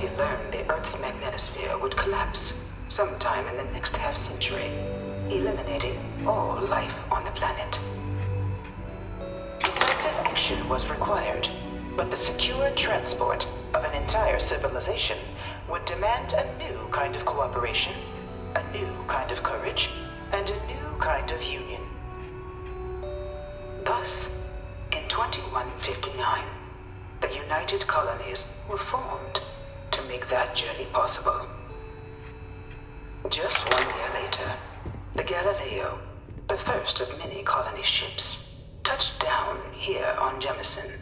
humanity learned the Earth's magnetosphere would collapse sometime in the next half-century, eliminating all life on the planet. Decisive action was required, but the secure transport of an entire civilization would demand a new kind of cooperation, a new kind of courage, and a new kind of union. Thus, in 2159, the United Colonies were formed to make that journey possible. Just 1 year later, the Galileo, the first of many colony ships, touched down here on Jemison,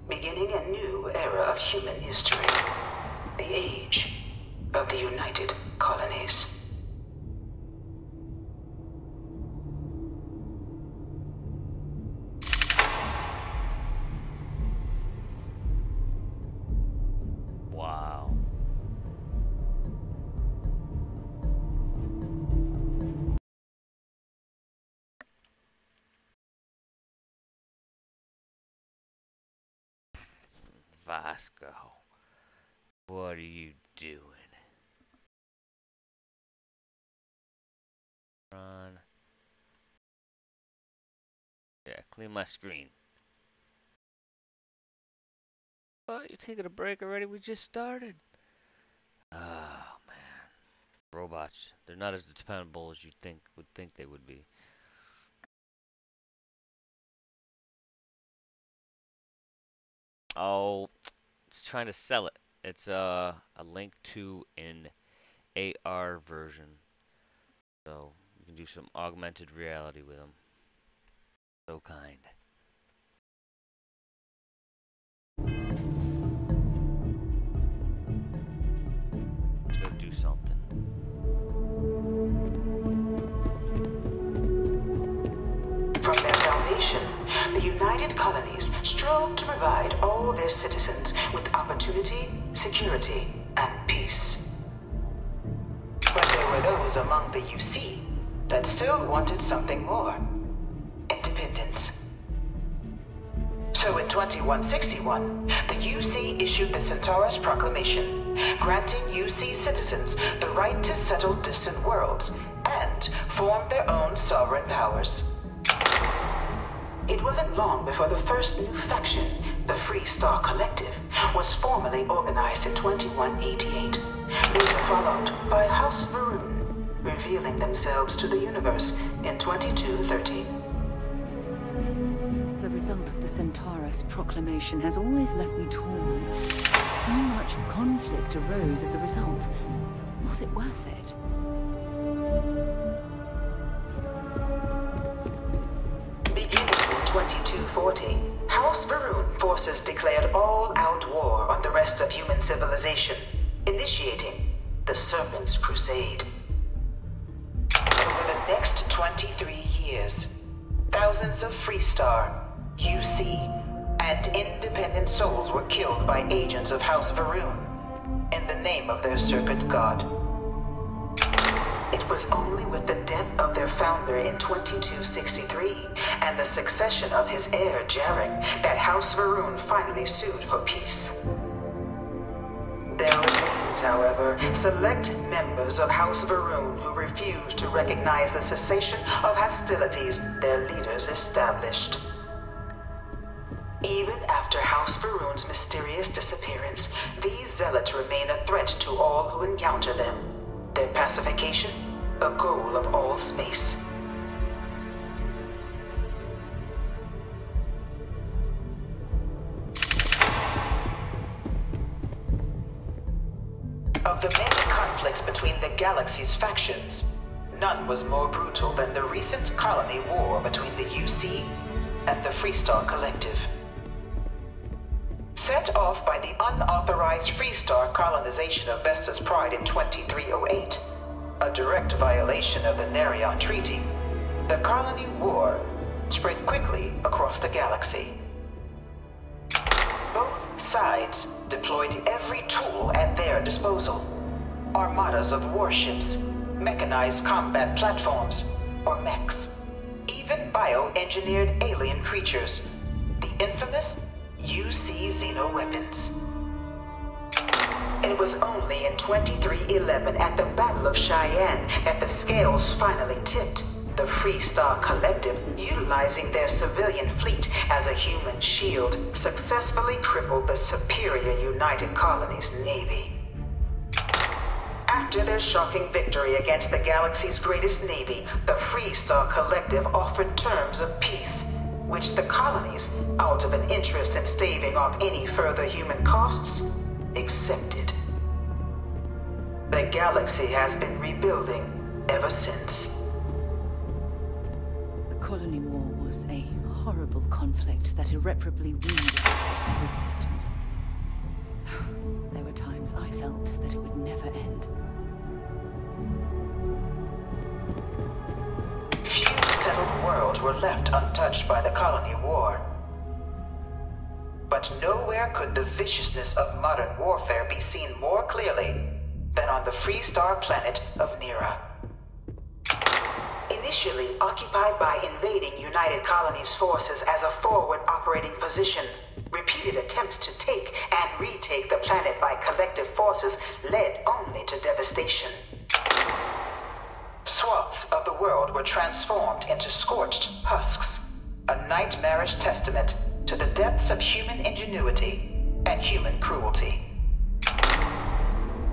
beginning a new era of human history, the age of the United Colonies. Wow. Vasco, what are you doing? Run. Yeah, clean my screen. What? You taking a break already? We just started. Oh man, robots. They're not as dependable as you would think they would be. Oh, it's trying to sell it. It's a link to an AR version, so you can do some augmented reality with them. So kind. Let's go do something. From their foundation, the United Colonies strove to provide all their citizens with opportunity, security, and peace. But there were those among the UC that still wanted something more: independence. So in 2161, the UC issued the Centaurus Proclamation, granting UC citizens the right to settle distant worlds and form their own sovereign powers. It wasn't long before the first new faction, the Free Star Collective, was formally organized in 2188, later followed by House Varun, revealing themselves to the universe in 2230. The result of the Centaurus Proclamation has always left me torn. So much conflict arose as a result. Was it worth it? Beginning in 2240, House Varun forces declared all-out war on the rest of human civilization, initiating the Serpent's Crusade. Over the next 23 years, thousands of Freestar, UC, and independent souls were killed by agents of House Varun in the name of their serpent god. It was only with the death of their founder in 2263 and the succession of his heir Jarek that House Varun finally sued for peace. There remained, however, select members of House Varun who refused to recognize the cessation of hostilities their leaders established. Even after House Varun's mysterious disappearance, these zealots remain a threat to all who encounter them. Their pacification, a goal of all space. Of the many conflicts between the galaxy's factions, none was more brutal than the recent colony war between the UC and the Freestar Collective. Set off by the unauthorized Freestar colonization of Vesta's Pride in 2308, a direct violation of the Nerion Treaty, the colony war spread quickly across the galaxy. Both sides deployed every tool at their disposal: armadas of warships, mechanized combat platforms, or mechs, even bioengineered alien creatures, the infamous UC xenoweapons. It was only in 2311 at the Battle of Cheyenne that the scales finally tipped. The Freestar Collective, utilizing their civilian fleet as a human shield, successfully crippled the superior United Colonies Navy. After their shocking victory against the galaxy's greatest navy, the Freestar Collective offered terms of peace, which the colonies, out of an interest in staving off any further human costs, accepted. The galaxy has been rebuilding ever since. The Colony War was a horrible conflict that irreparably wounded the settled systems. There were times I felt that it would never end. Few settled worlds were left untouched by the Colony War. But nowhere could the viciousness of modern warfare be seen more clearly than on the Freestar planet of Nira. Initially occupied by invading United Colonies forces as a forward operating position, repeated attempts to take and retake the planet by collective forces led only to devastation. Swaths of the world were transformed into scorched husks, a nightmarish testament to the depths of human ingenuity and human cruelty.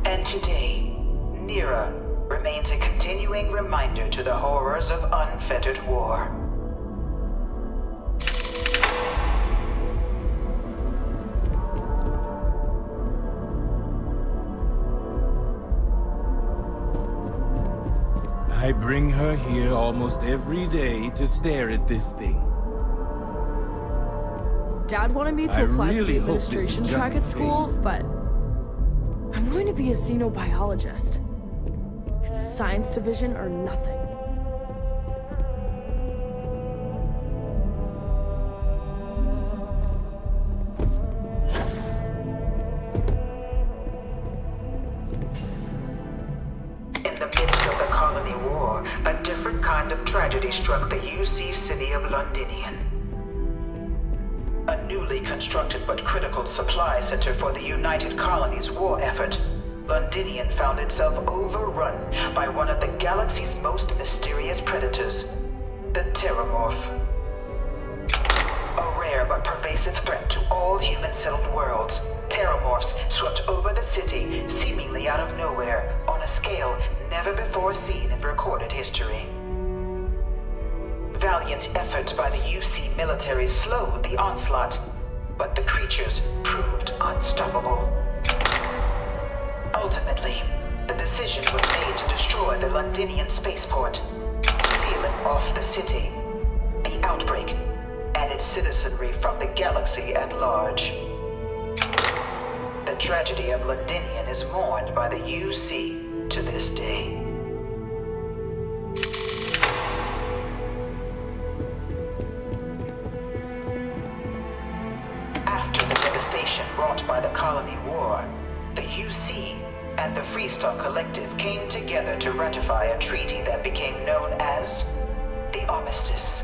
And today, Nira remains a continuing reminder to the horrors of unfettered war. I bring her here almost every day to stare at this thing. Dad wanted me to I apply for really the hope this is administration just track a at school, phase. but I'm going to be a xenobiologist. It's science division or nothing. In the midst of the Colony War, a different kind of tragedy struck the UC city of Londinian. A newly constructed but critical supply center for the United Colonies' war effort, Londinian found itself overrun by one of the galaxy's most mysterious predators, the Terramorph. A rare but pervasive threat to all human-settled worlds, Terramorphs swept over the city, seemingly out of nowhere, on a scale never before seen in recorded history. Valiant efforts by the UC military slowed the onslaught, but the creatures proved unstoppable. Ultimately, the decision was made to destroy the Londinian spaceport, sealing off the city, the outbreak, and its citizenry from the galaxy at large. The tragedy of Londinian is mourned by the UC to this day. After the devastation wrought by the Colony War, the UC and the Freestar Collective came together to ratify a treaty that became known as the Armistice.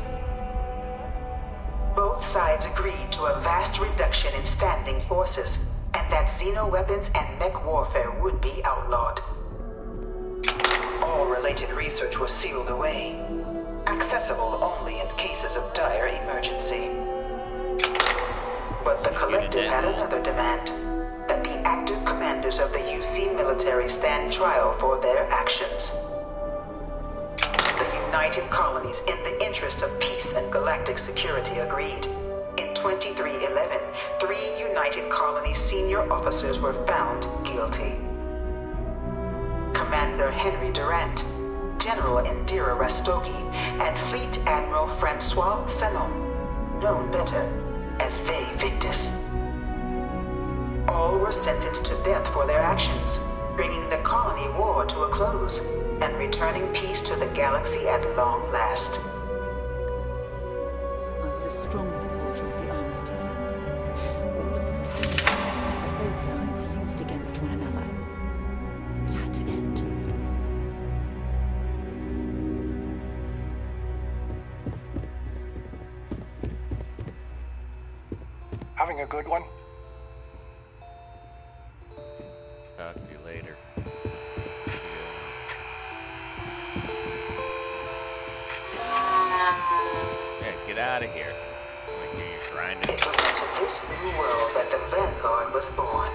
Both sides agreed to a vast reduction in standing forces, and that xeno-weapons and mech warfare would be outlawed. All related research was sealed away, accessible only in cases of dire emergency. But the Collective had another demand, that the active commanders of the UC military stand trial for their actions. The United Colonies, in the interest of peace and galactic security, agreed. In 2311, 3 United Colonies senior officers were found guilty. Commander Henry Durant, General Indira Rastogi, and Fleet Admiral Francois Sanon, known better as Ve Victus. All were sentenced to death for their actions, bringing the Colony War to a close and returning peace to the galaxy at long last. I was a strong supporter of the armistice. All of the terrible weapons that both sides used against one another. It had to end. Having a good one? talk to you later. Yeah, get out of here. Like you're trying to. It was into this new world that the Vanguard was born.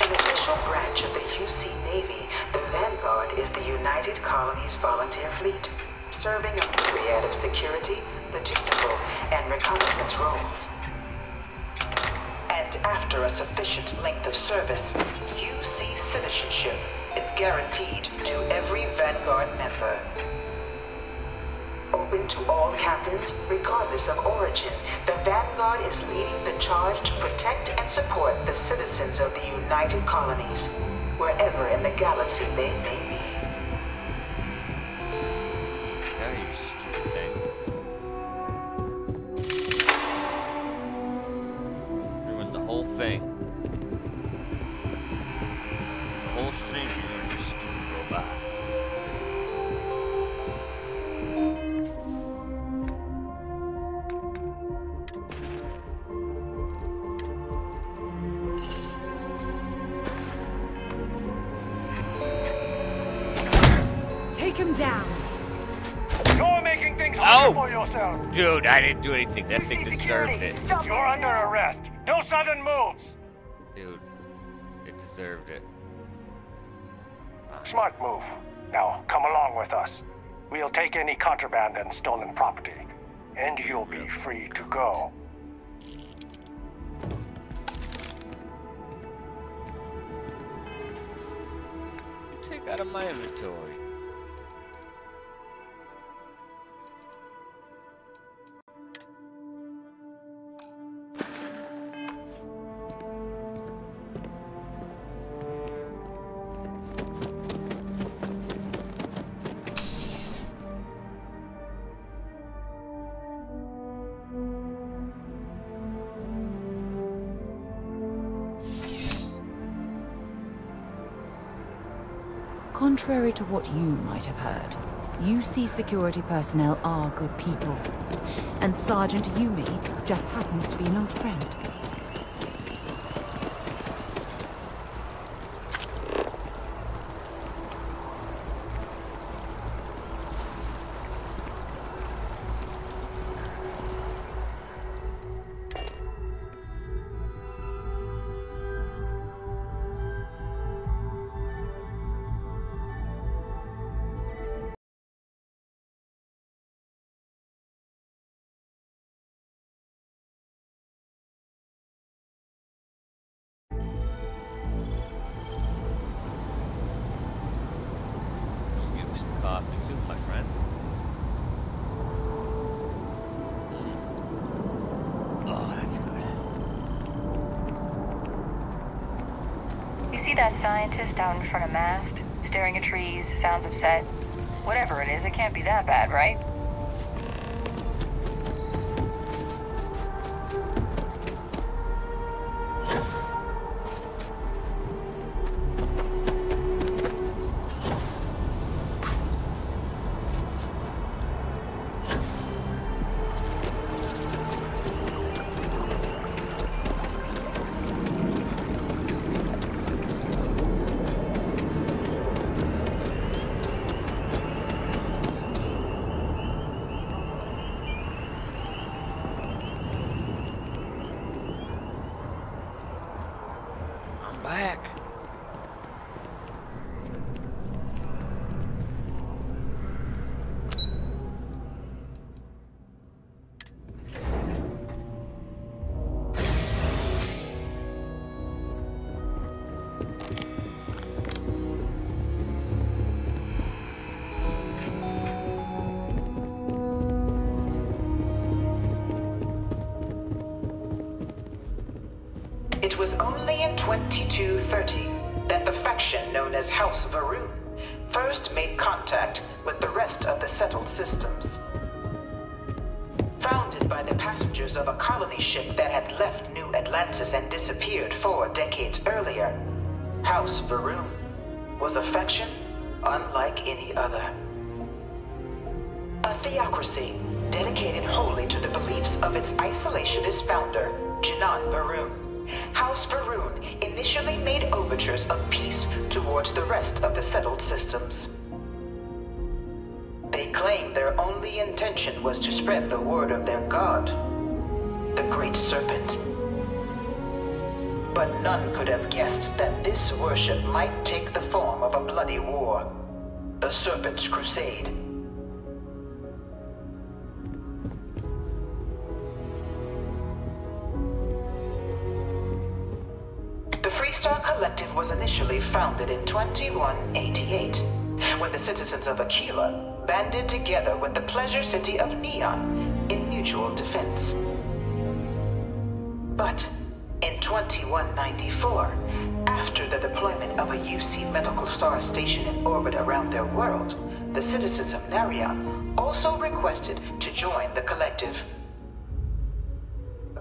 An official branch of the UC Navy, the Vanguard is the United Colonies Volunteer Fleet, serving a myriad of security, logistical, and reconnaissance roles. And after a sufficient length of service, UC citizenship is guaranteed to every Vanguard member. Open to all captains, regardless of origin, the Vanguard is leading the charge to protect and support the citizens of the United Colonies, wherever in the galaxy they may be. Oh, you stupid thing. Ruined the whole thing. The whole stream you ruined, you stupid robot. Take him down. You're making things harder for yourself. Dude, I didn't do anything. That thing UC deserved security, it. stop You're under arrest. No sudden moves. Dude, it deserved it. Smart move. Now, come along with us. We'll take any contraband and stolen property. And you'll be free to go. Take out of my inventory. Contrary to what you might have heard, UC security personnel are good people. And Sergeant Yumi just happens to be an old friend. Coffee too, my friend. Oh, that's good. You see that scientist out in front of mast? Staring at trees, sounds upset. Whatever it is, it can't be that bad, right? Back. It was only in 2230 that the faction known as House Varun first made contact with the rest of the settled systems. Founded by the passengers of a colony ship that had left New Atlantis and disappeared 4 decades earlier, House Varun was a faction unlike any other. A theocracy dedicated wholly to the beliefs of its isolationist founder, Jinan Varun. House Varun initially made overtures of peace towards the rest of the settled systems. They claimed their only intention was to spread the word of their god, the Great Serpent. But none could have guessed that this worship might take the form of a bloody war, the Serpent's Crusade. The Freestar Collective was initially founded in 2188, when the citizens of Aquila banded together with the pleasure city of Neon in mutual defense. But in 2194, after the deployment of a UC medical star station in orbit around their world, the citizens of Narion also requested to join the collective.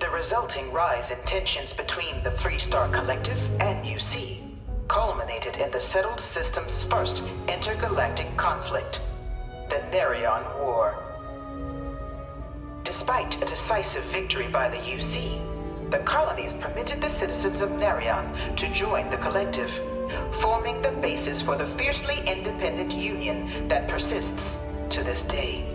The resulting rise in tensions between the Freestar Collective and UC culminated in the settled system's first intergalactic conflict, the Narion War. Despite a decisive victory by the UC, the colonies permitted the citizens of Narion to join the collective, forming the basis for the fiercely independent union that persists to this day.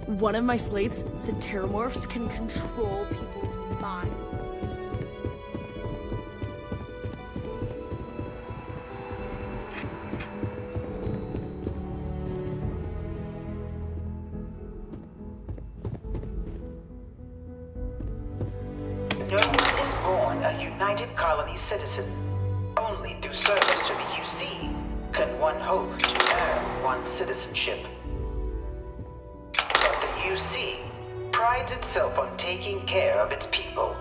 One of my slates said terramorphs can control people's minds. No one is born a United Colony citizen. Only through service to the UC can one hope to earn one's citizenship. But the UC prides itself on taking care of its people.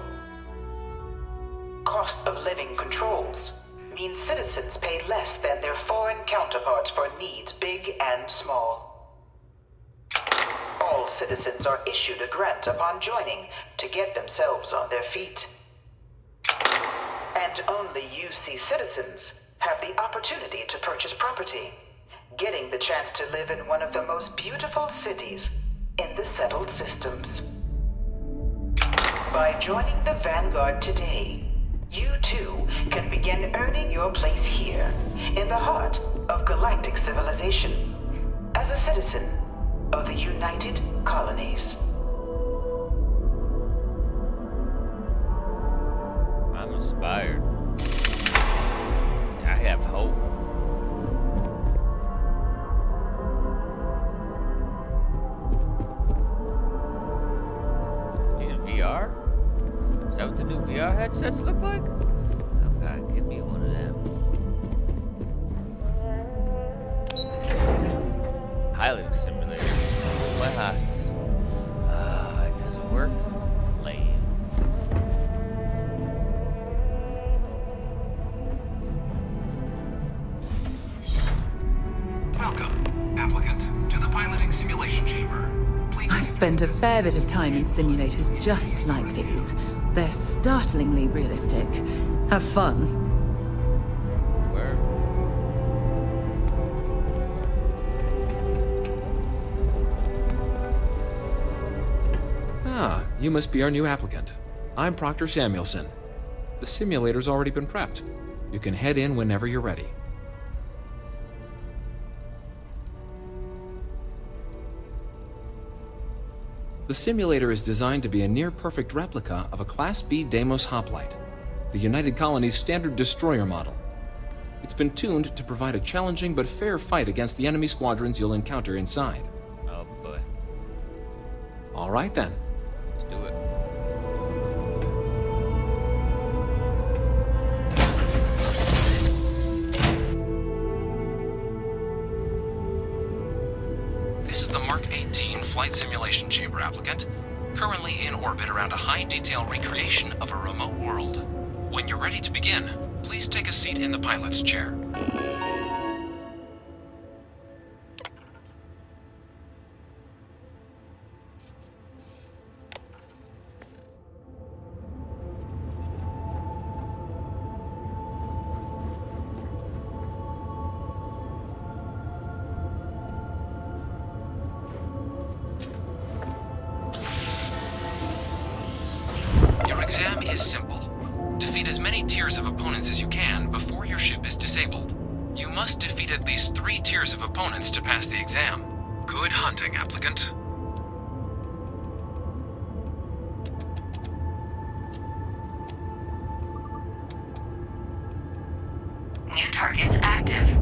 Cost of living controls mean citizens pay less than their foreign counterparts for needs big and small. All citizens are issued a grant upon joining to get themselves on their feet. And only UC citizens have the opportunity to purchase property, getting the chance to live in one of the most beautiful cities in the settled systems. By joining the Vanguard today, you too can begin earning your place here, in the heart of galactic civilization, as a citizen of the United Colonies. I'm inspired. I have hope. In VR? Is that what the new VR headsets look like? Oh god, give me one of them. Piloting simulator. My hostages. It doesn't work. Lame. Welcome, applicant, to the piloting simulation chamber. Please. I've spent a fair bit of time in simulators just like these. They're startlingly realistic. Have fun. Where? Ah, you must be our new applicant. I'm Proctor Samuelson. The simulator's already been prepped. You can head in whenever you're ready. The simulator is designed to be a near-perfect replica of a Class B Deimos hoplite, the United Colony's standard destroyer model. It's been tuned to provide a challenging but fair fight against the enemy squadrons you'll encounter inside. Oh boy. All right then. Let's do it. This is the Mark 18 Flight Simulation Chamber applicant, currently in orbit around a high-detail recreation of a remote world. When you're ready to begin, please take a seat in the pilot's chair. Your exam is simple. Defeat as many tiers of opponents as you can before your ship is disabled. You must defeat at least 3 tiers of opponents to pass the exam. Good hunting, applicant. New targets active.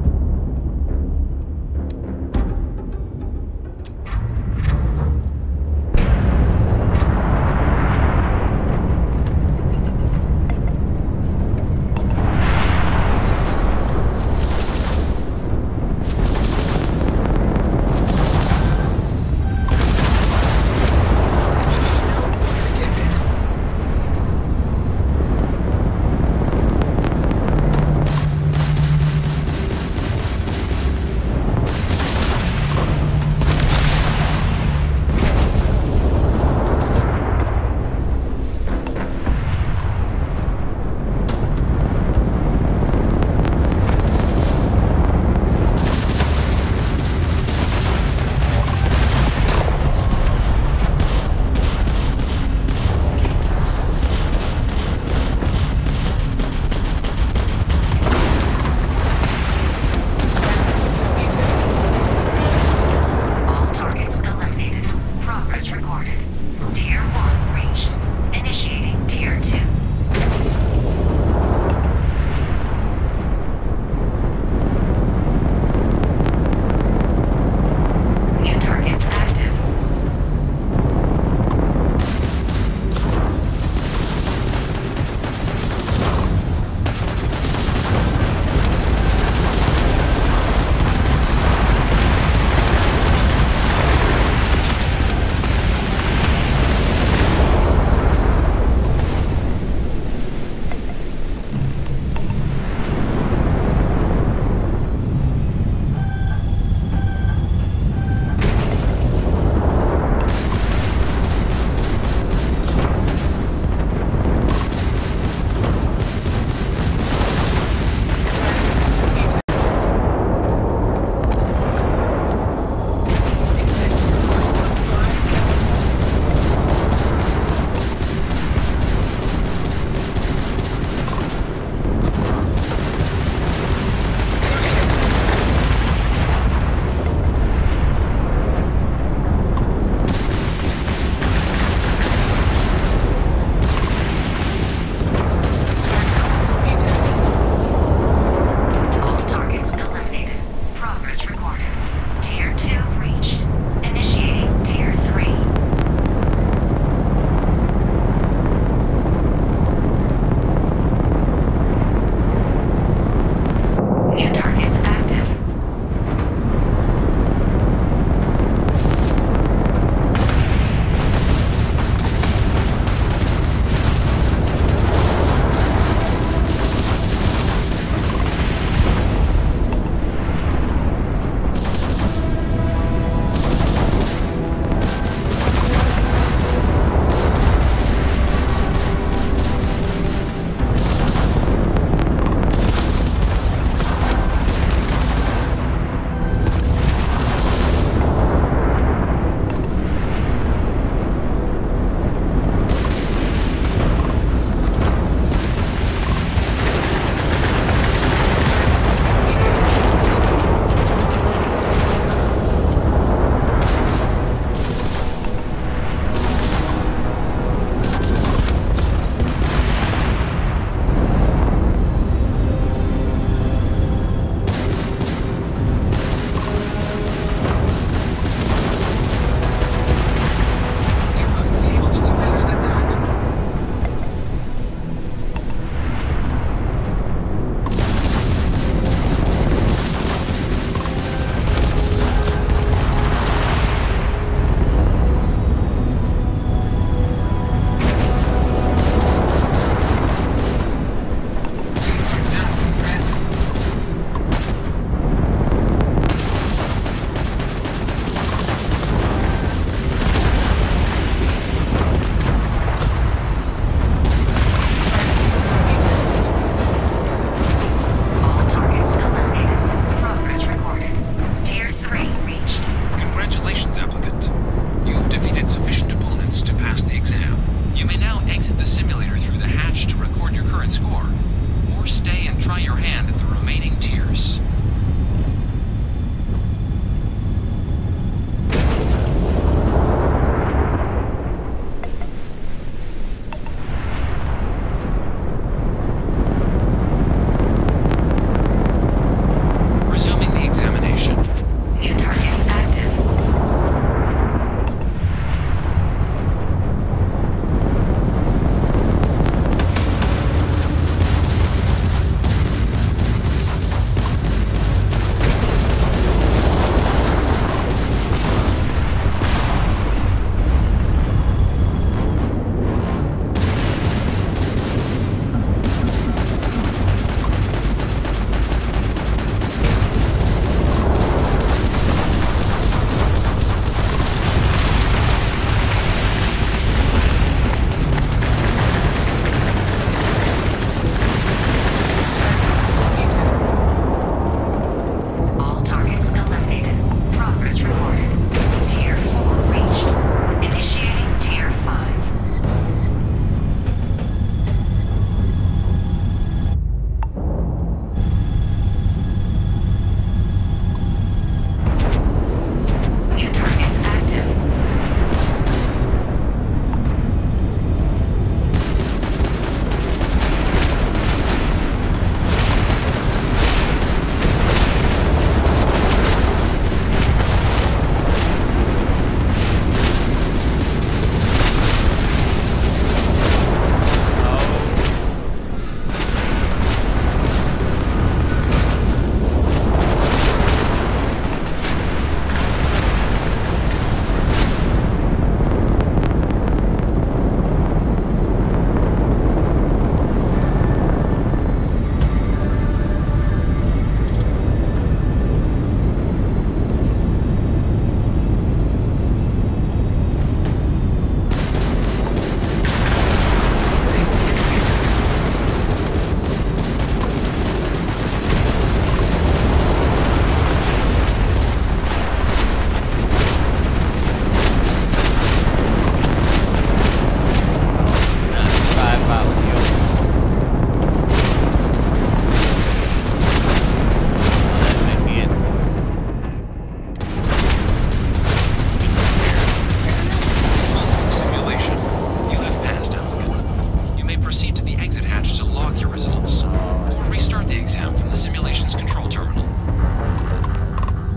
down from the simulation's control terminal.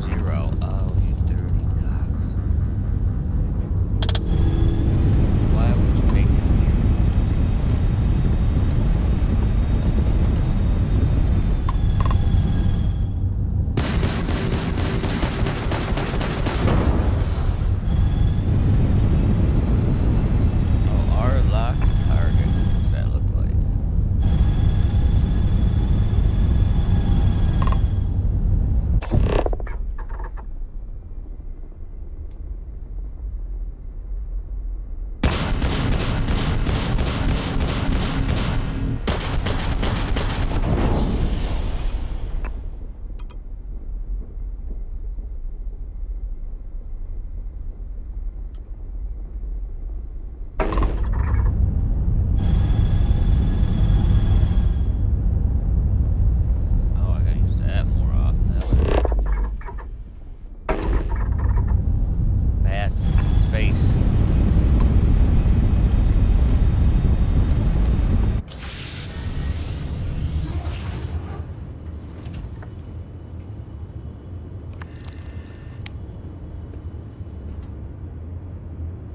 0. Oh, you dirty cocks. Why would you make it 0? Oh, our locked target. What's that look like? Oh, I gotta use that more often. Bats in space.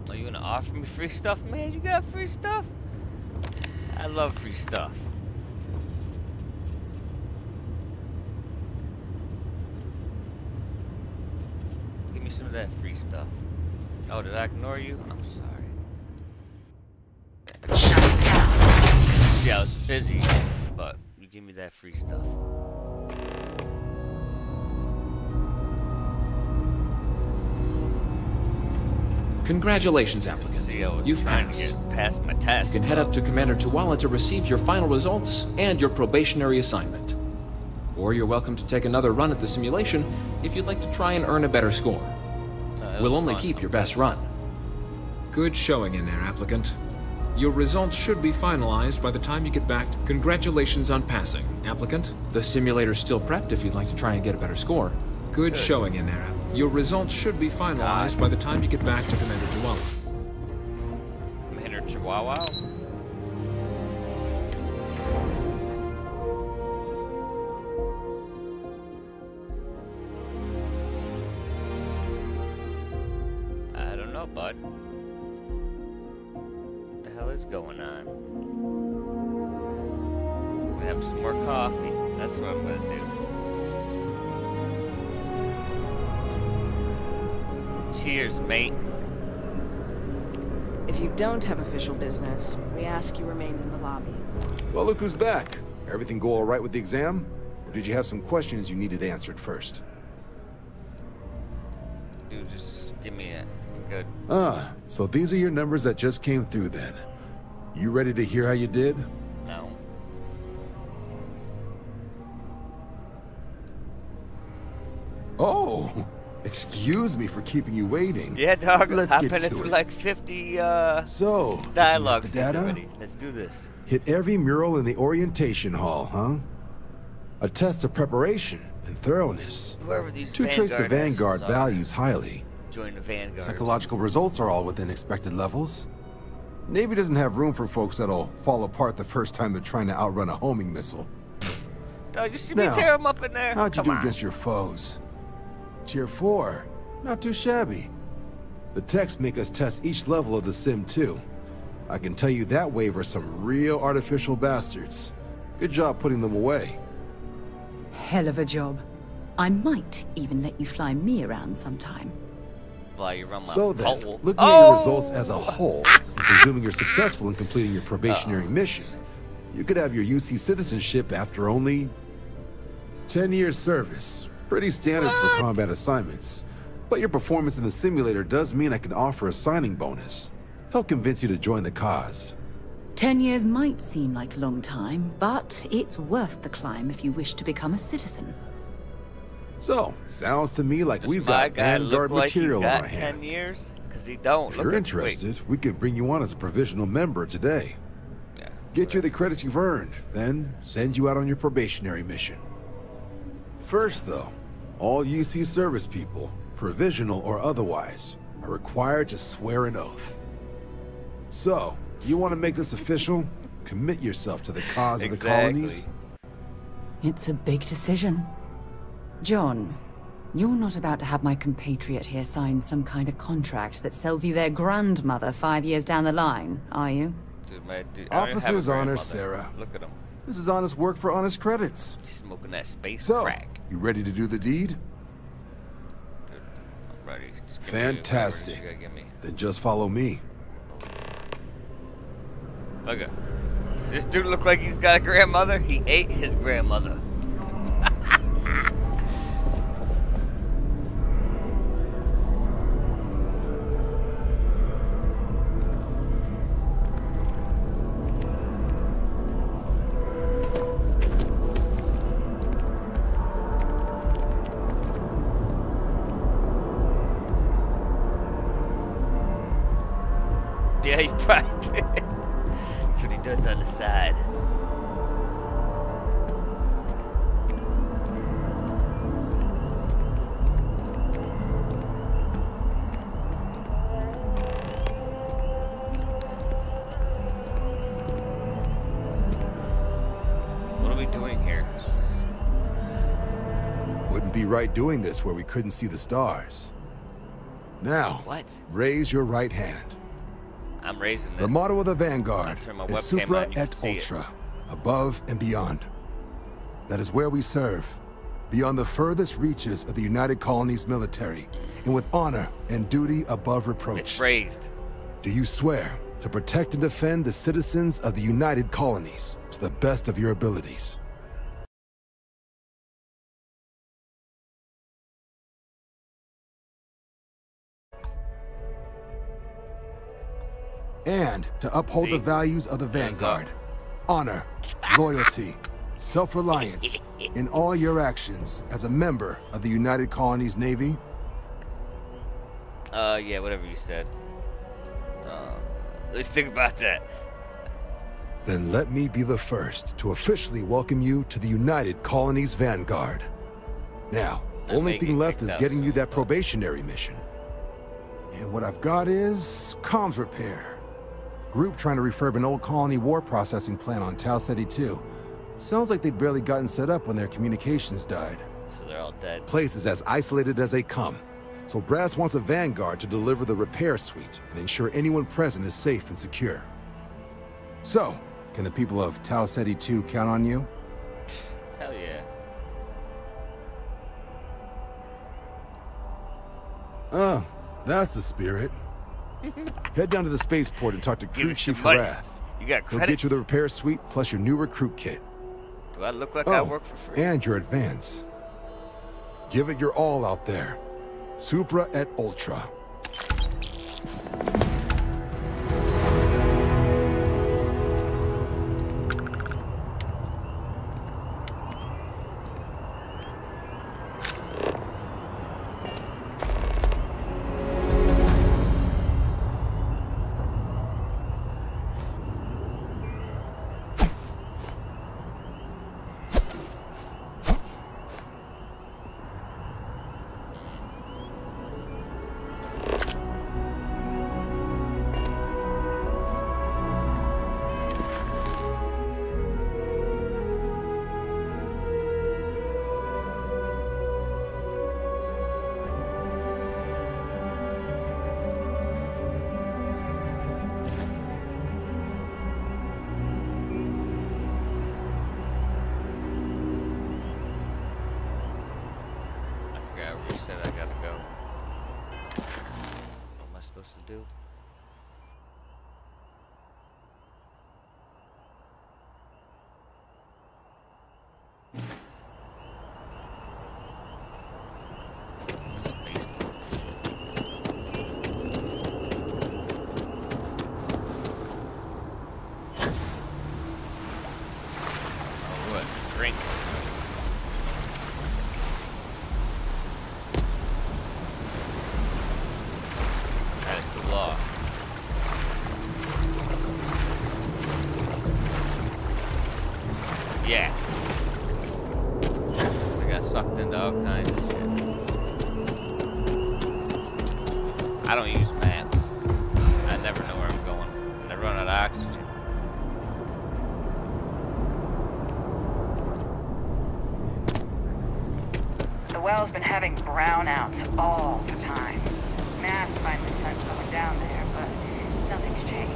Are you gonna offer me free stuff, man? You got free stuff? I love free stuff. Give me some of that free stuff. Oh, did I ignore you? I'm sorry. Yeah, I was busy, but you give me that free stuff. Congratulations, applicant. See, I was You've trying passed. to get past my test. You can head up to Commander Tuala to receive your final results and your probationary assignment. Or you're welcome to take another run at the simulation if you'd like to try and earn a better score. We'll only keep your best run. Good showing in there, applicant. Your results should be finalized by the time you get back. Congratulations on passing, applicant. The simulator's still prepped if you'd like to try and get a better score. Good showing in there. Your results should be finalized by the time you get back to Commander Tuala. Commander Chihuahua? I don't know, bud. What the hell is going on? We have some more coffee. That's what I'm gonna do. Cheers, mate. If you don't have official business, we ask you remain in the lobby. Well, look who's back. Everything go all right with the exam? Or did you have some questions you needed answered first? Dude, just give me it. I'm good. Ah, so these are your numbers that just came through then. You ready to hear how you did? No. Oh! Excuse me for keeping you waiting. Yeah, dog. Let's I've get been to through it. like 50 So, dialogue looking at the data? already. Let's do this. Hit every mural in the orientation hall, huh? A test of preparation and thoroughness. Whoever these To trace the Vanguard assholes are, values highly. join the Vanguard. Psychological results are all within expected levels. Navy doesn't have room for folks that'll fall apart the first time they're trying to outrun a homing missile. Dog, you see me Now, tear him up in there? How'd you Come do on. against your foes? Tier 4. Not too shabby. The techs make us test each level of the sim too. I can tell you that wave are some real artificial bastards. Good job putting them away. Hell of a job. I might even let you fly me around sometime. Fly you around my So then, pole. looking at your results as a whole, and presuming you're successful in completing your probationary mission, you could have your UC citizenship after only 10 years service. Pretty standard for combat assignments. But your performance in the simulator does mean I can offer a signing bonus. Help convince you to join the cause. 10 years might seem like a long time, but it's worth the climb if you wish to become a citizen. So, sounds to me like Does we've my got guy Vanguard look like he's material on got our 10 hands. years? Because he don't. If Look you're at- interested, we could bring you on as a provisional member today. Yeah, Get you the credits you've earned, then send you out on your probationary mission. First, though, all UC service people, provisional or otherwise, are required to swear an oath. So, you want to make this official? Commit yourself to the cause of the colonies? It's a big decision. John, you're not about to have my compatriot here sign some kind of contract that sells you their grandmother 5 years down the line, are you? Dude, I don't even have a Officer's honor, grandmother. Sarah. Look at him. This is honest work for honest credits. He's smoking that space So, crack. you ready to do the deed? Dude, I'm ready. Just give me whatever it is Fantastic. you gotta give me. Then just follow me. Look at. Does this dude look like he's got a grandmother? He ate his grandmother. Yeah, he probably did. That's what he does on the side. What are we doing here? Wouldn't be right doing this where we couldn't see the stars. Now, What? raise your right hand. I'm raising The it. motto of the Vanguard Turn my is webcam Supra on, you et can see it. Ultra, above and beyond. That is where we serve, beyond the furthest reaches of the United Colonies military, and with honor and duty above reproach. It's raised. Do you swear to protect and defend the citizens of the United Colonies to the best of your abilities? And to uphold the values of the Vanguard, honor, loyalty, self-reliance in all your actions as a member of the United Colonies Navy? Yeah, whatever you said. Let's think about that. Then let me be the first to officially welcome you to the United Colonies Vanguard. Now, only may thing get left kicked is out getting you soon, that but- probationary mission. And what I've got is comms repair. Group trying to refurb an old colony war processing plant on Tau Ceti 2. Sounds like they'd barely gotten set up when their communications died. So they're all dead. Place is as isolated as they come. So Brass wants a Vanguard to deliver the repair suite and ensure anyone present is safe and secure. So, can the people of Tau Ceti 2 count on you? Hell yeah. Oh, that's the spirit. Head down to the spaceport and talk to Give Crew me some Chief money. Harath. You got He'll credits? get you the repair suite plus your new recruit kit. Do I look like I Oh, work for free? and your advance. Give it your all out there. Supra et Ultra. I forgot where you said I gotta go. What am I supposed to do? Oh, what? Drink. That is the law. Yeah. I got sucked into all kinds of shit. I don't use maps. I never know where I'm going. And I run out of oxygen. well's been having brownouts all the time. Mast finally started going down there, but nothing's changed.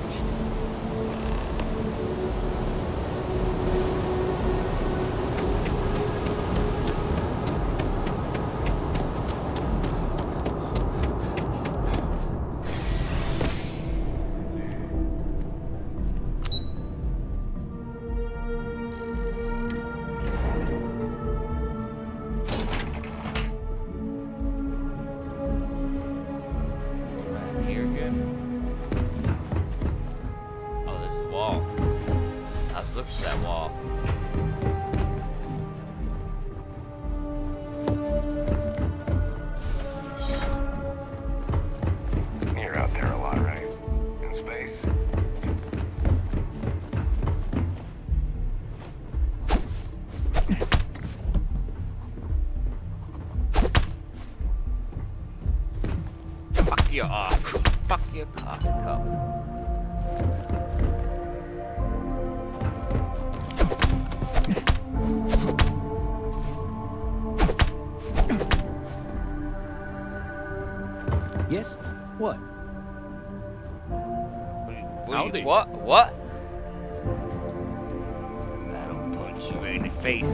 You off. Fuck your coffee cup. Yes? What? Howdy. What? I don't punch you in the face.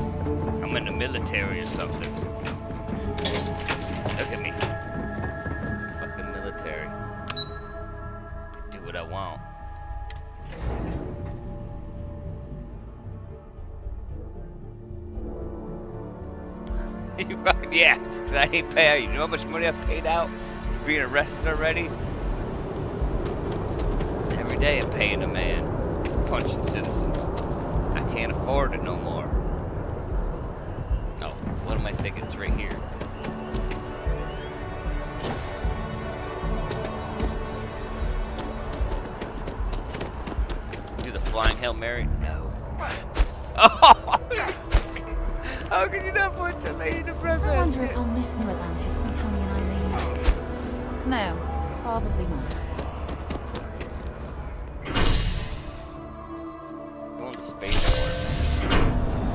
I'm in the military or something. Look at me. Military. Do what I want. Yeah, because I ain't paying you. You know how much money I paid out for being arrested already? Every day I'm paying a man, punching citizens. I can't afford it no more. No, what am I thinking? It's right here. Flying Hail Mary? No. Oh! How can you not punch a lady in the bread basket? I wonder if I'll miss New Atlantis when Tony and I leave. No, probably not. Going to space war.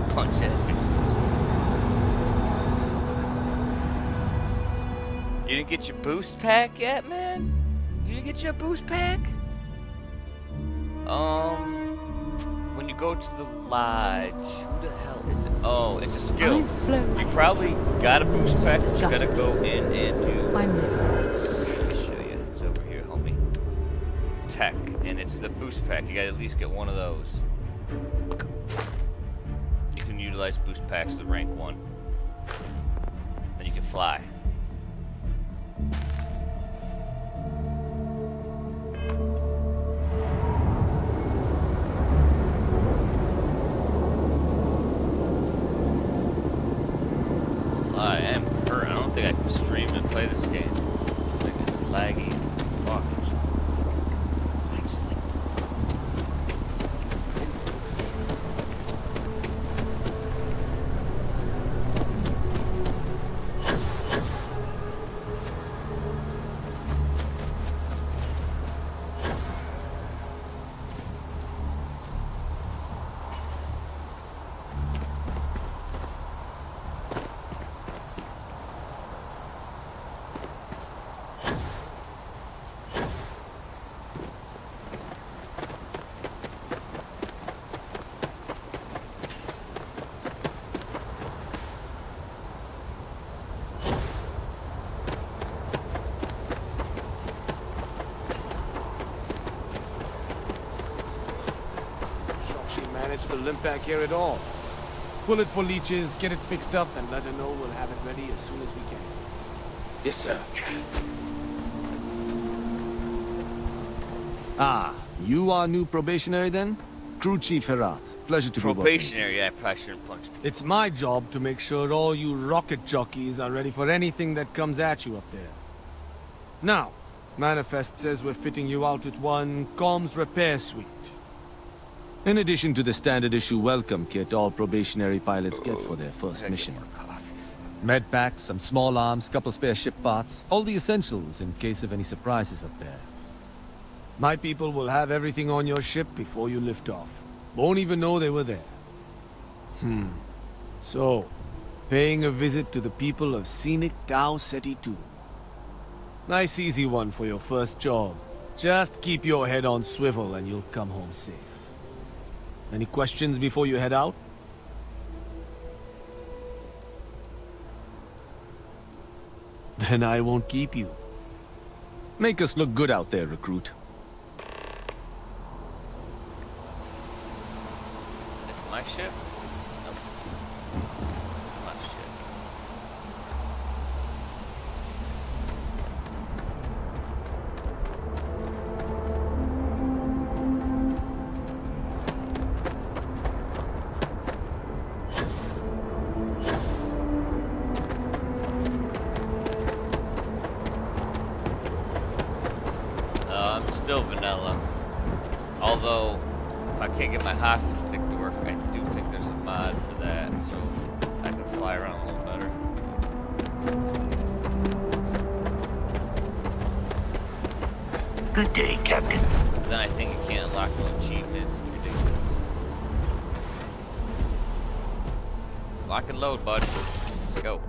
Punch it. You didn't get your boost pack yet, man? You didn't get your boost pack? When you go to the lodge, who the hell is it? Oh, it's a skill. You probably got a boost pack that you gotta go in and do. I'm listening. Let me show you. It's over here, homie. Tech, and it's the boost pack. You gotta at least get one of those. You can utilize boost packs with rank 1. Then you can fly. I am hurt. I don't think I can stream and play this game. This thing is laggy. Fuck. To limp back here at all. Pull it for leeches, get it fixed up, and let her know we'll have it ready as soon as we can. Yes, sir. Ah, you are new probationary then? Crew Chief Herat. Pleasure to be working. Probationary, I probably shouldn't punch people. It's my job to make sure all you rocket jockeys are ready for anything that comes at you up there. Now, Manifest says we're fitting you out with one comms repair suite. In addition to the standard issue welcome kit all probationary pilots get for their first mission. Med packs, some small arms, couple spare ship parts, all the essentials in case of any surprises up there. My people will have everything on your ship before you lift off. Won't even know they were there. So, Paying a visit to the people of scenic Tau Ceti 2. Nice easy one for your first job. Just keep your head on swivel and you'll come home safe. Any questions before you head out? Then I won't keep you. Make us look good out there, recruit. This my ship? Nope. My ship. I'm still vanilla. Although, if I can't get my hockey stick to work, I do think there's a mod for that, so I can fly around a little better. Good day, Captain. But then I think you can't unlock no achievements. It's ridiculous. Lock and load, bud. Let's go.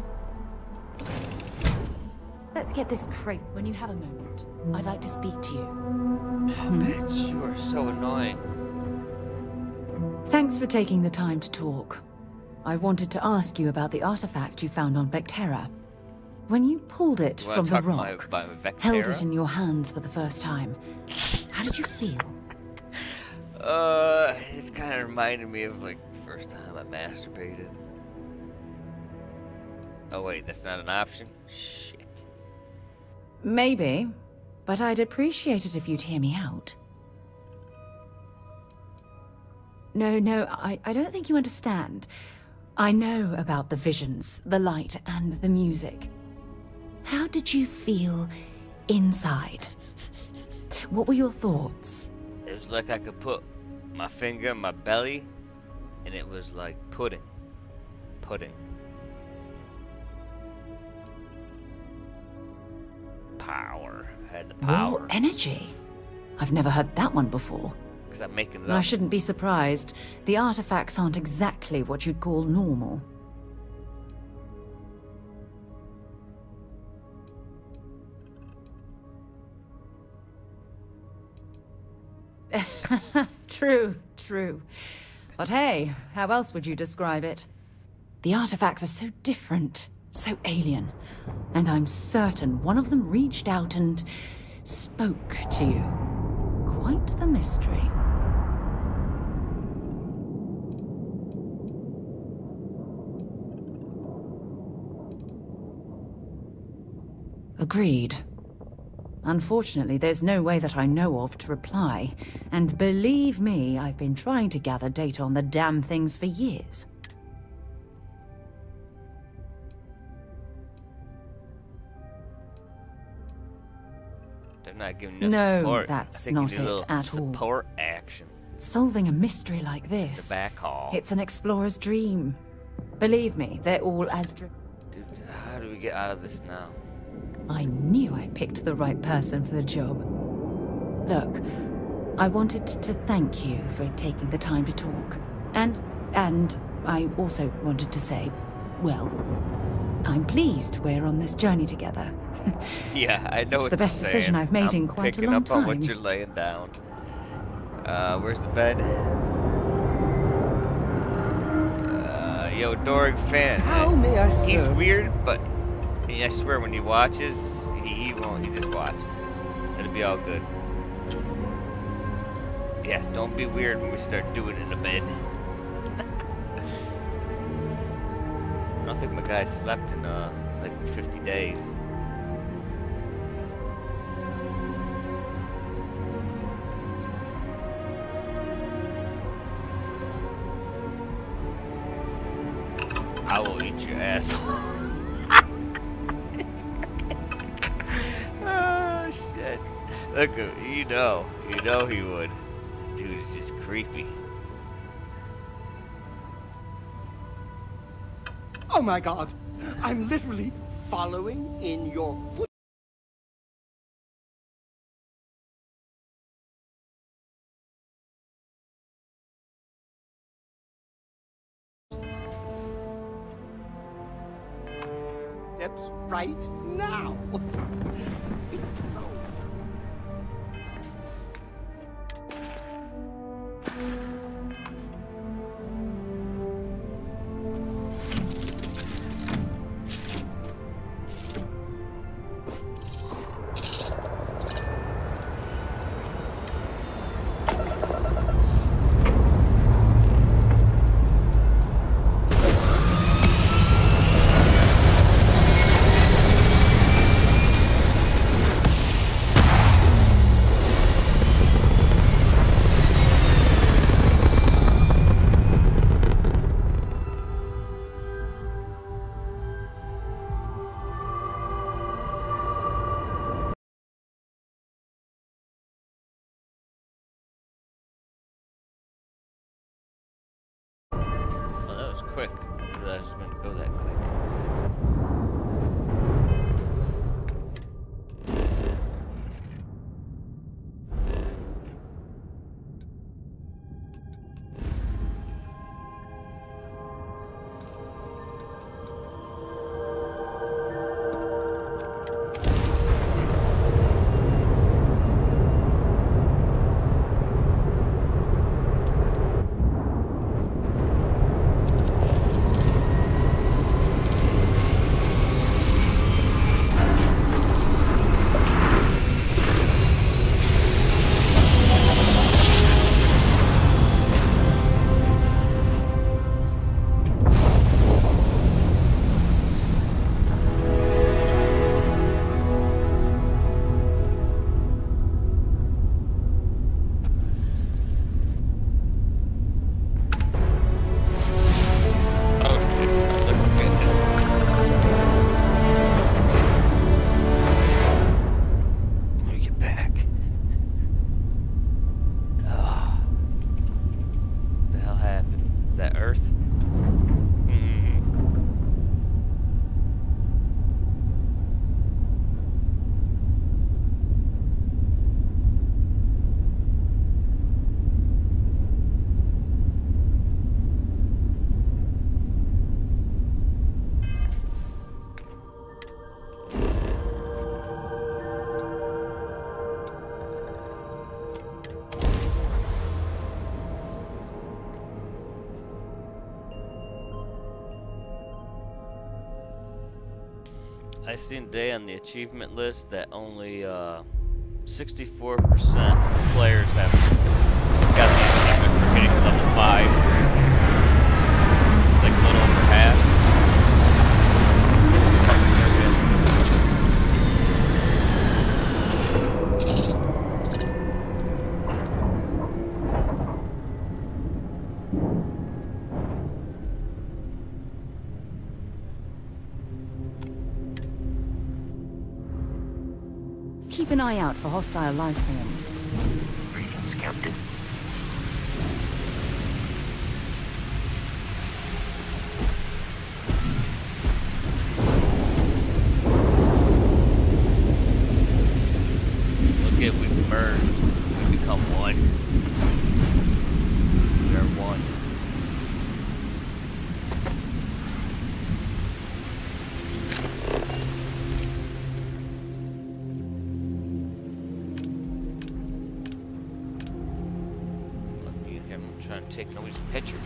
Let's get this crate when you have a moment. I'd like to speak to you. Oh, bitch, you are so annoying. Thanks for taking the time to talk. I wanted to ask you about the artifact you found on Vectera. When you pulled it from the rock, held it in your hands for the first time, how did you feel? It's kind of reminded me of, like, the first time I masturbated. Oh, wait, that's not an option? Shit. Maybe, but I'd appreciate it if you'd hear me out. No, I don't think you understand. I know about the visions, the light, and the music. How did you feel inside? What were your thoughts? It was like I could put my finger in my belly, and it was like pudding. Pudding. Power. I had the power. Raw energy? I've never heard that one before. Because I'm making it I up. shouldn't be surprised. The artifacts aren't exactly what you'd call normal. True. But hey, how else would you describe it? The artifacts are so different, so alien, and I'm certain one of them reached out and spoke to you. Quite the mystery. Agreed. Unfortunately, there's no way that I know of to reply. And believe me, I've been trying to gather data on the damn things for years. They're not giving us No, support. that's I think not you need a it little at all. support action. Solving a mystery like this, The back hall. it's an explorer's dream. Believe me, they're all as Dude, how do we get out of this now? I knew I picked the right person for the job. Look, I wanted to thank you for taking the time to talk. And I also wanted to say, well, I'm pleased we're on this journey together. Yeah, I know It's what the best you're decision saying. I've made I'm in quite a picking long up on what time. you're laying down. Where's the bed? Yo, Dorig fan. How may I He's serve? weird, but I swear when he watches, he won't. He just watches. It'll be all good. Yeah, don't be weird when we start doing it in the bed. I don't think my guy slept in like 50 days. I will eat your asshole. Oh shit! Look, you know he would. Dude, it's just creepy. Oh my god! I'm literally following in your foot. steps right now. It's so... Oh, that was quick. I didn't realize it was going to go that quick. I seen today on the achievement list that only 64% of players have got the achievement for hitting level 5. It's like a little over half. Keep an eye out for hostile life forms. Greetings, Captain. Look at, we've merged. We've become one. We are one. Trying to take nobody's picture.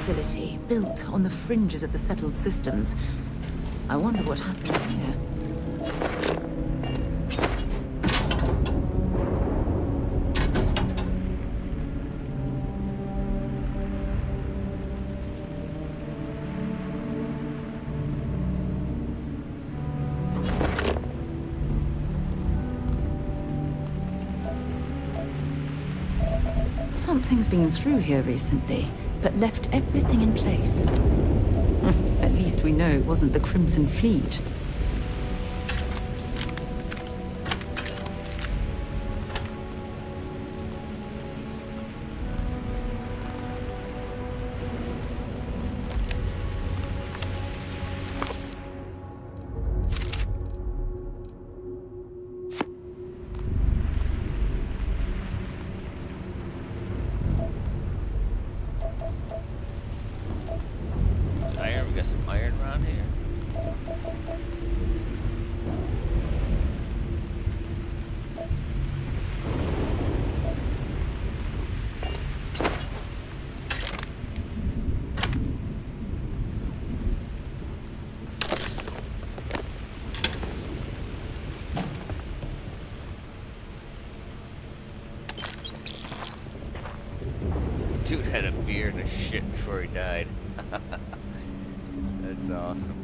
Facility built on the fringes of the settled systems. I wonder what happened here. Something's been through here recently, but left everything in place. At least we know it wasn't the Crimson Fleet. Dude had a beer and a shit before he died. That's awesome.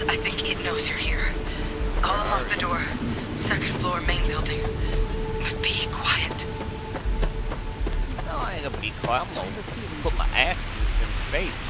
I think it knows you're here. I'll unlock the door. Second floor, main building. But be quiet. No, I ain't gonna be quiet. I'm gonna put my axe in his face.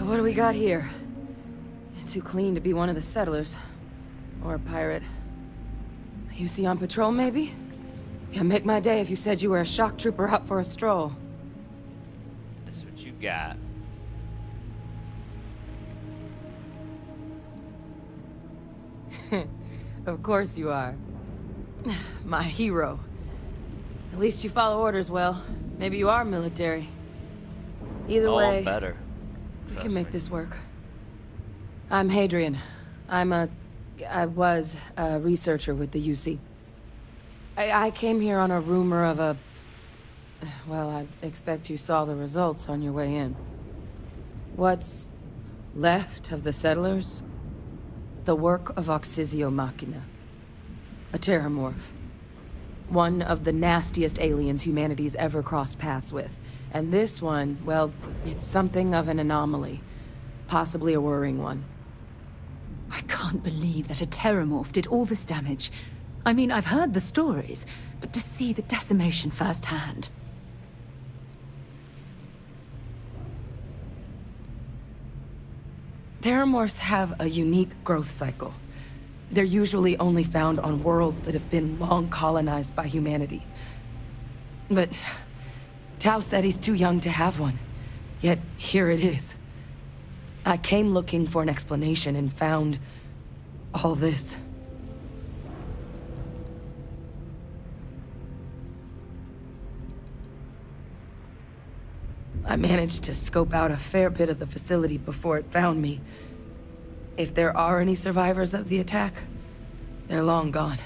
what do we got here? Too clean to be one of the settlers. Or a pirate. You see on patrol, maybe? Yeah, make my day if you said you were a shock trooper out for a stroll. That's what you got. Of course you are. My hero. At least you follow orders well. Maybe you are military. Either way, I'm better. We can make this work. I'm Hadrian. I was a researcher with the UC. I came here on a rumor of a... Well, I expect you saw the results on your way in. What's left of the settlers? The work of Oxysio Machina. A terramorph. One of the nastiest aliens humanity's ever crossed paths with. And this one, well, it's something of an anomaly. Possibly a worrying one. I can't believe that a terramorph did all this damage. I mean, I've heard the stories, but to see the decimation firsthand... Terramorphs have a unique growth cycle. They're usually only found on worlds that have been long colonized by humanity. But Tao said he's too young to have one. Yet here it is. I came looking for an explanation and found all this. I managed to scope out a fair bit of the facility before it found me. If there are any survivors of the attack, they're long gone.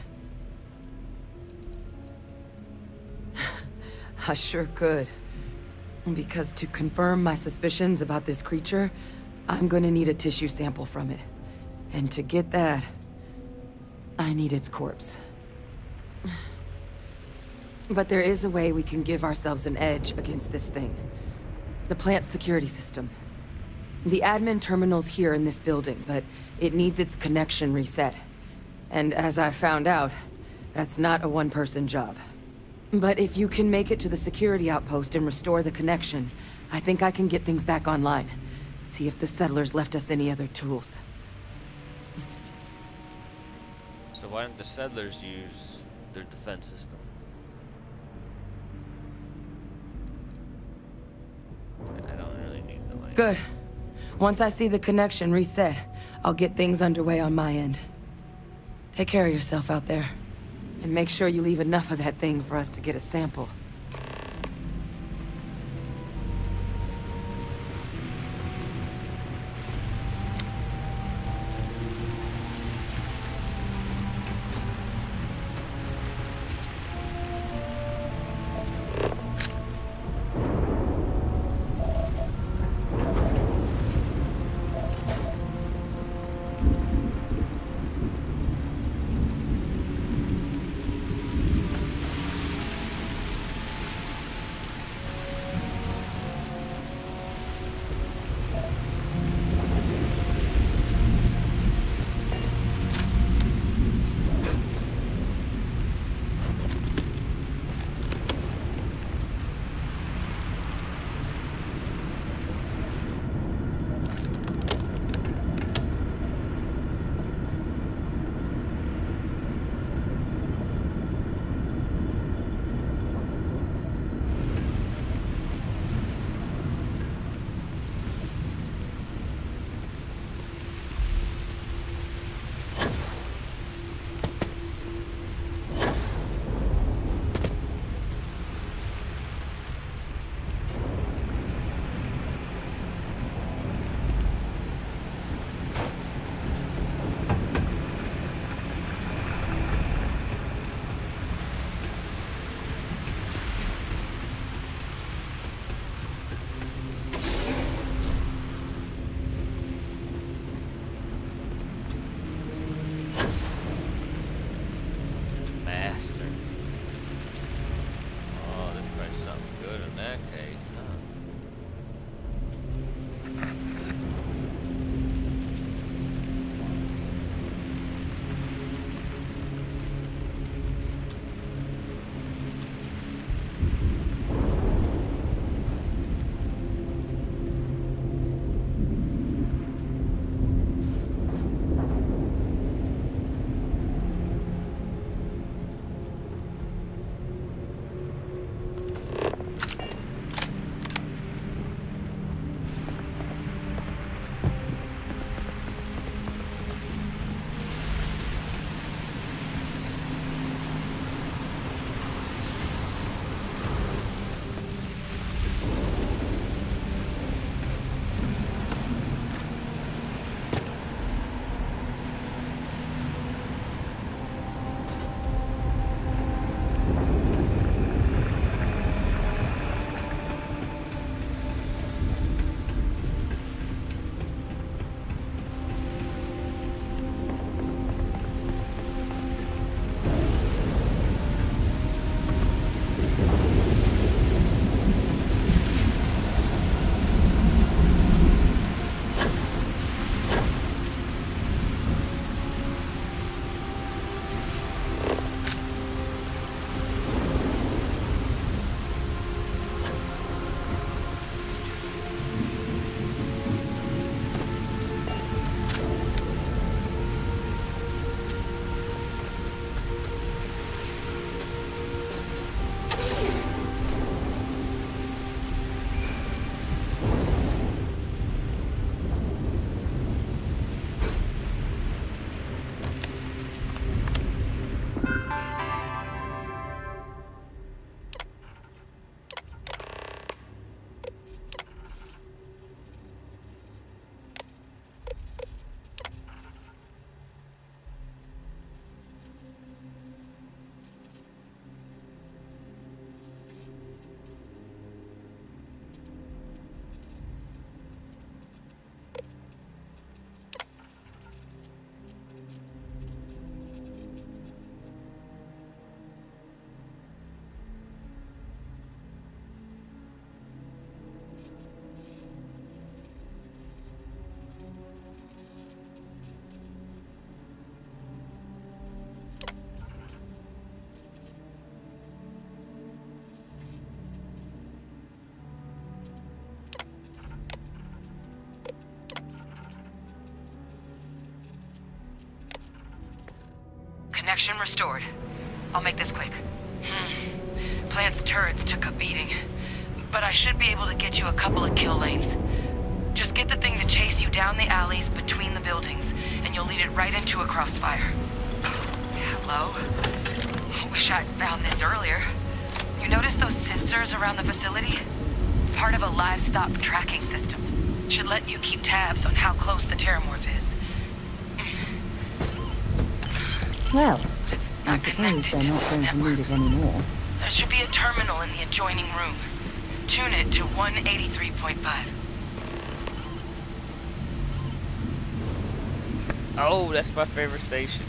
I sure could. Because to confirm my suspicions about this creature, I'm gonna need a tissue sample from it. And to get that, I need its corpse. But there is a way we can give ourselves an edge against this thing. The plant's security system. The admin terminal's here in this building, but it needs its connection reset. And as I found out, that's not a one-person job. But if you can make it to the security outpost and restore the connection, I think I can get things back online. See if the settlers left us any other tools. So why don't the settlers use their defense system? I don't really need the money. Good. Once I see the connection reset, I'll get things underway on my end. Take care of yourself out there. And make sure you leave enough of that thing for us to get a sample. Traction restored. I'll make this quick. Plant's turrets took a beating, but I should be able to get you a couple of kill lanes. Just get the thing to chase you down the alleys between the buildings, and you'll lead it right into a crossfire. Hello? Wish I'd found this earlier. You notice those sensors around the facility? Part of a livestock tracking system. Should let you keep tabs on how close the terramorph is. Well, I suppose they're not going to need it anymore. There should be a terminal in the adjoining room. Tune it to 183.5. Oh, that's my favorite station.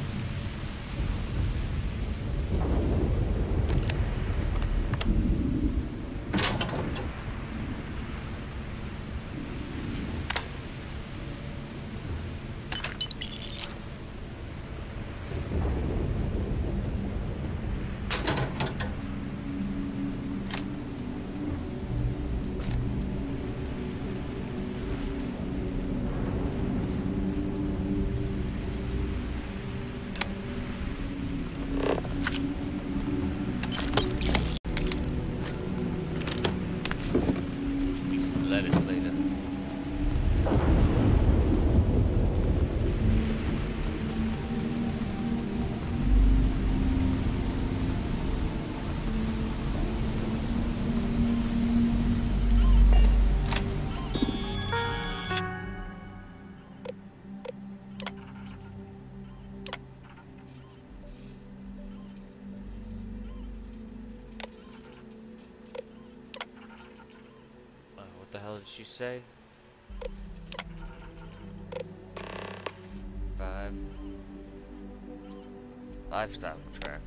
What the hell did she say? 5 livestock tracker.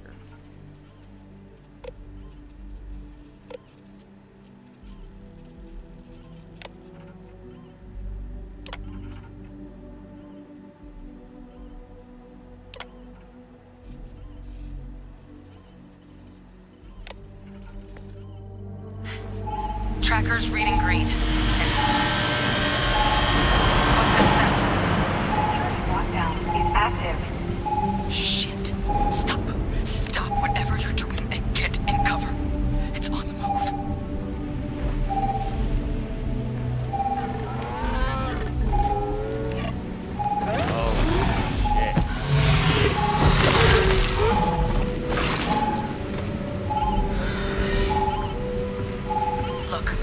Tracker's reading green. What's that sound? Security lockdown is active. Shit. Stop. Stop whatever you're doing and get in cover. It's on the move. Look,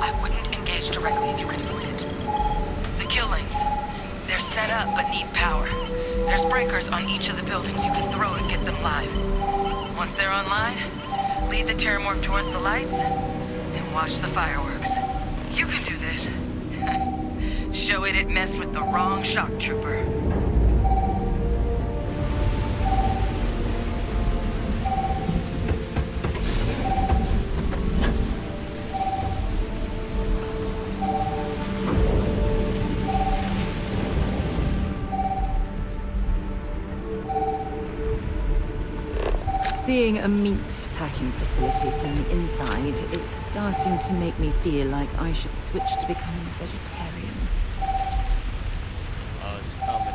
I wouldn't engage directly if you could avoid it. The kill lanes. They're set up but need power. There's breakers on each of the buildings you can throw to get them live. Once they're online, lead the terramorph towards the lights and watch the fireworks. You can do this. Show it messed with the wrong shock trooper. Seeing a meat packing facility from the inside is starting to make me feel like I should switch to becoming a vegetarian. Oh, it's coming.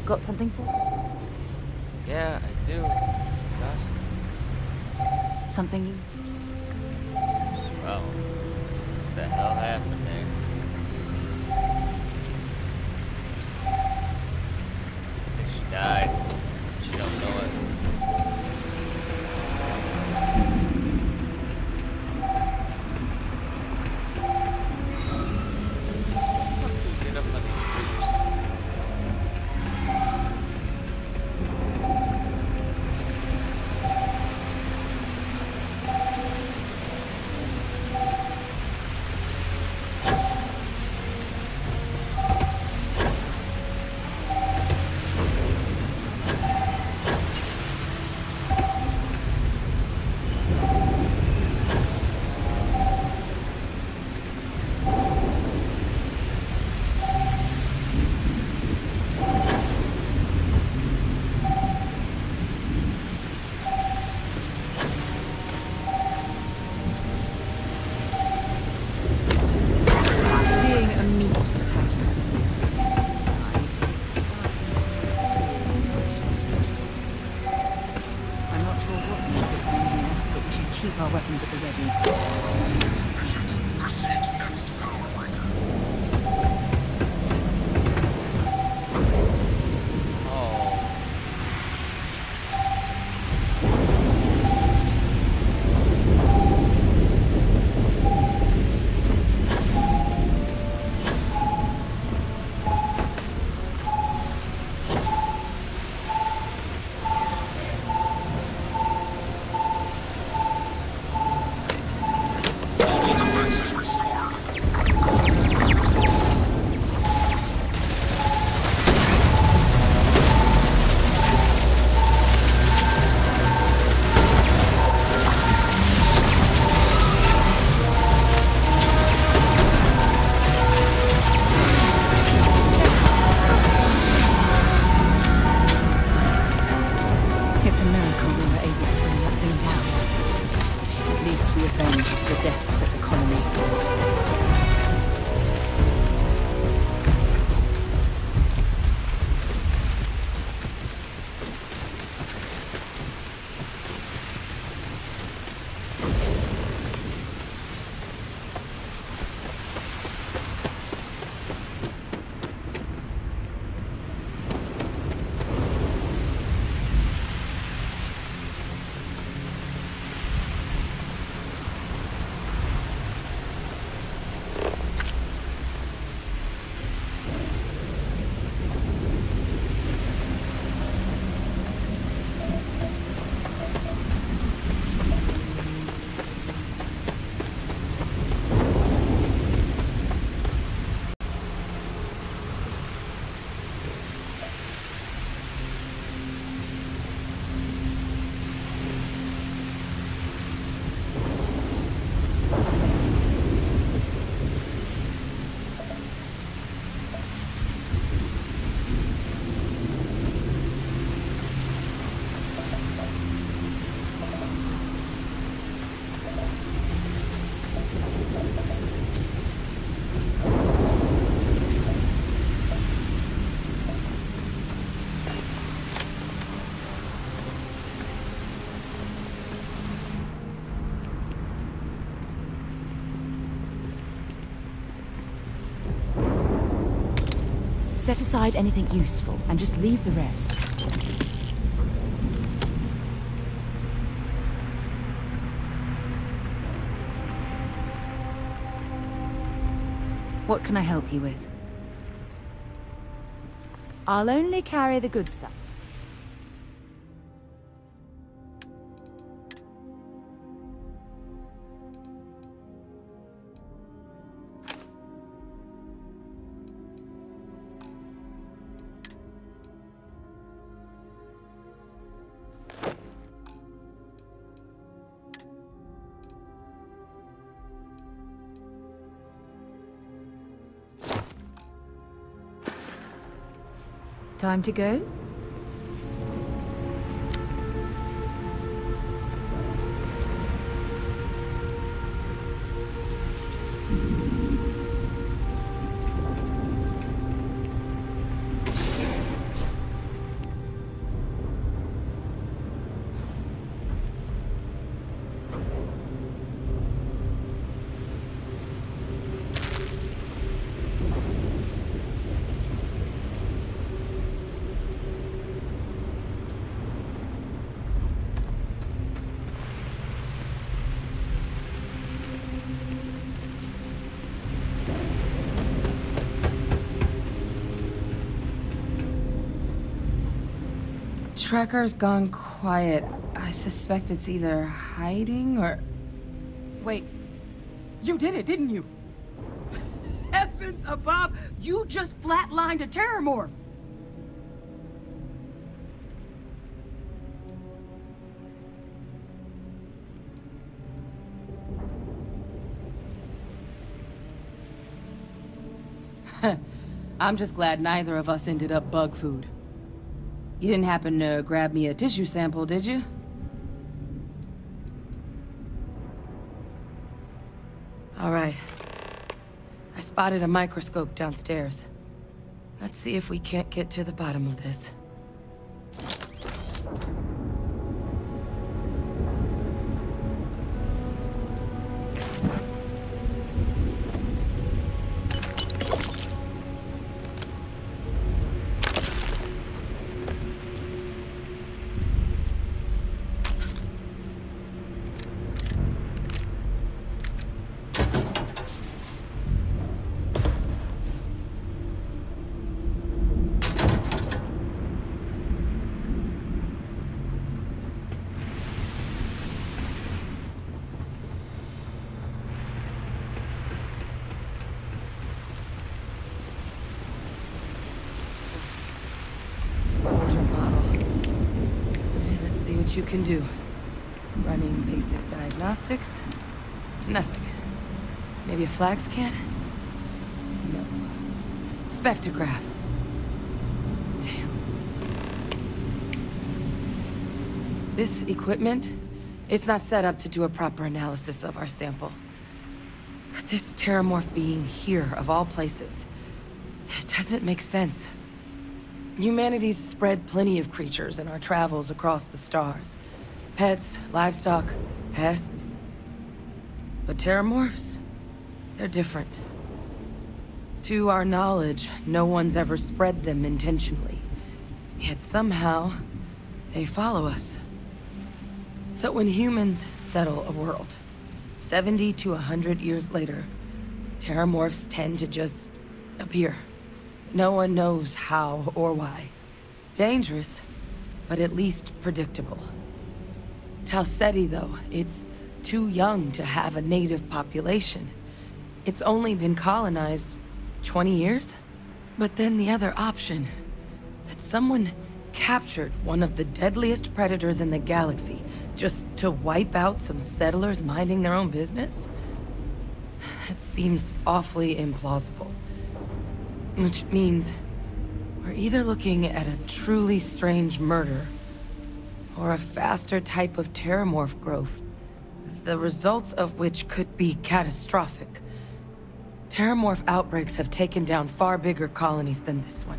Got something for me? Yeah, I do. Gosh. Something you... Well, what the hell happened there? I think she died. She don't know it. Get up on these figures. Our weapons at the ready. Insufficient. Proceed to next power breaker. Set aside anything useful and just leave the rest. What can I help you with? I'll only carry the good stuff. Time to go? tracker's gone quiet. I suspect it's either hiding or... Wait. You did it, didn't you? Heavens above! You just flatlined a terramorph! I'm just glad neither of us ended up bug food. You didn't happen to grab me a tissue sample, did you? All right. I spotted a microscope downstairs. Let's see if we can't get to the bottom of this. You can do. Running basic diagnostics? Nothing. Maybe a flag scan? No. Spectrograph. Damn. This equipment, it's not set up to do a proper analysis of our sample. But this terramorph being here, of all places, it doesn't make sense. Humanity's spread plenty of creatures in our travels across the stars. Pets, livestock, pests. But terramorphs? They're different. To our knowledge, no one's ever spread them intentionally. Yet somehow, they follow us. So when humans settle a world, 70 to 100 years later, terramorphs tend to just appear. No one knows how or why. Dangerous, but at least predictable. Tau Ceti, though, it's too young to have a native population. It's only been colonized 20 years? But then the other option, that someone captured one of the deadliest predators in the galaxy just to wipe out some settlers minding their own business? That seems awfully implausible. Which means we're either looking at a truly strange murder or a faster type of terramorph growth, the results of which could be catastrophic. Terramorph outbreaks have taken down far bigger colonies than this one.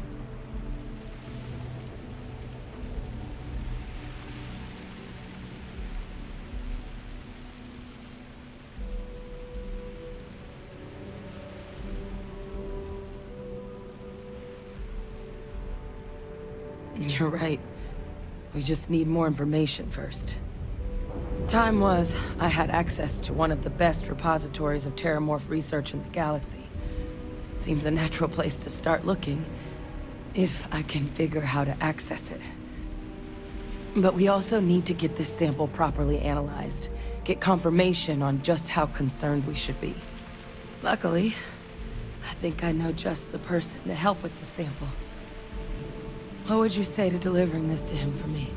You're right. We just need more information first. Time was, I had access to one of the best repositories of terramorph research in the galaxy. Seems a natural place to start looking, if I can figure how to access it. But we also need to get this sample properly analyzed, get confirmation on just how concerned we should be. Luckily, I think I know just the person to help with the sample. What would you say to delivering this to him for me?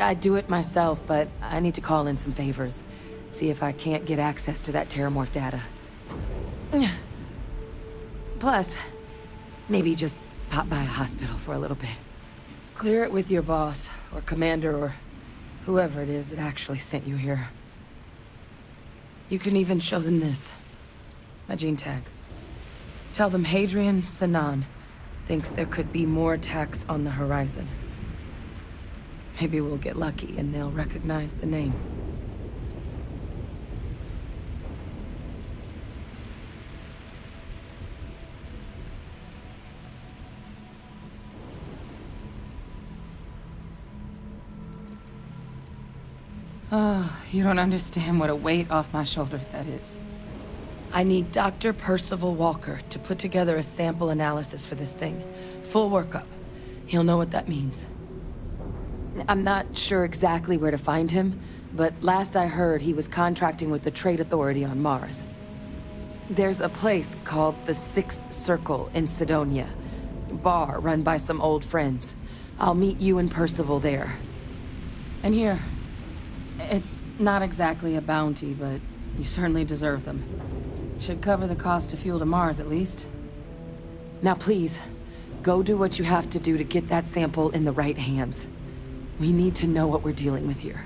I'd do it myself, but I need to call in some favors. See if I can't get access to that terramorph data. Plus, maybe just pop by a hospital for a little bit. Clear it with your boss, or commander, or whoever it is that actually sent you here. You can even show them this. My gene tag. Tell them Hadrian Sanan thinks there could be more attacks on the horizon. Maybe we'll get lucky and they'll recognize the name. Oh, you don't understand what a weight off my shoulders that is. I need Dr. Percival Walker to put together a sample analysis for this thing. Full workup. He'll know what that means. I'm not sure exactly where to find him, but last I heard he was contracting with the Trade Authority on Mars. There's a place called the Sixth Circle in Sidonia. Bar run by some old friends. I'll meet you and Percival there. And here. It's not exactly a bounty, but you certainly deserve them. Should cover the cost of fuel to Mars, at least. Now please, go do what you have to do to get that sample in the right hands. We need to know what we're dealing with here.